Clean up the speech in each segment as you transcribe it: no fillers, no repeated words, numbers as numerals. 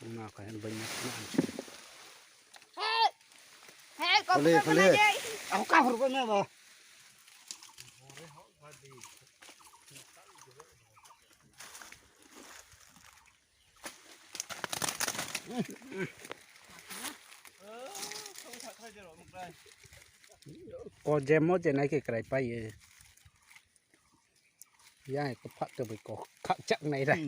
Nah, kayak banyak. Hei, kau bukan aja. Aku cover punya apa? Có demo trên này cái bay ya có phát cho bị có khắc chắc này đây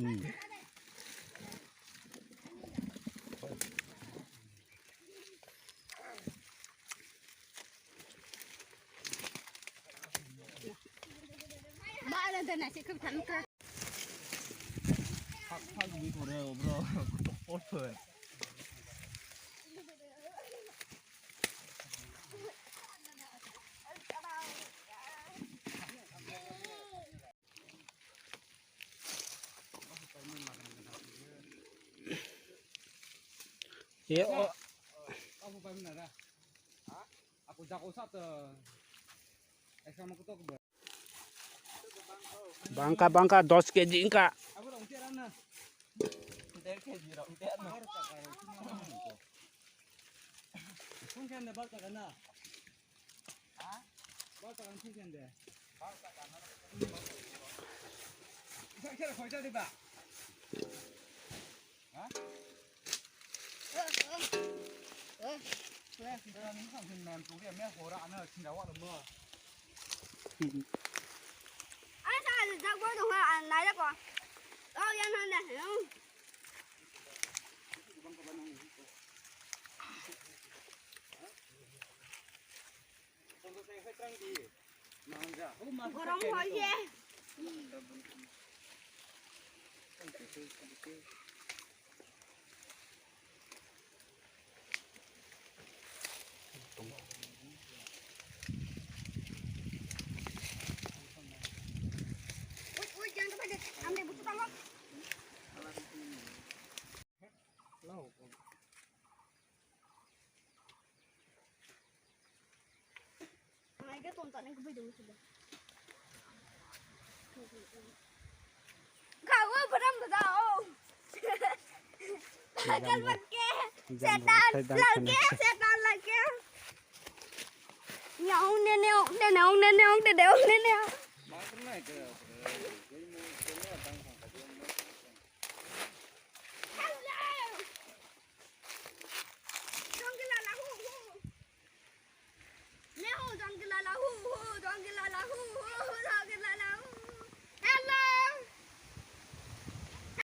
Ba lần thế này sẽ không thắng cơ. Phát bị thổi đều bro. Ốt phơi. ya Aku paham nada. Aku jago satu. Sama aku tuh. bangka 10 kg enggak Aku dong tiaran na. 10 kg dong tiaran. Sungkan deh balta kana. Balta kan sungkan deh. Balta kana. Kira kau jadi ba? Ini kan mem tuh dia mem orang anak cinta awak lemah. Anh sao lại ra quên được hoa anh này đó con. Đâu yên hơn nè, hiểu không? Orang hỏi gì? Ui, jangan tempat deh. Ambil butuh tangkap. Nah, cái tonton yang kebetulan sudah. Kau beram betul. Kan pakai setan lagi. Nhậu nè nè nè nè nè nè nè nè nè. Makan naik ke.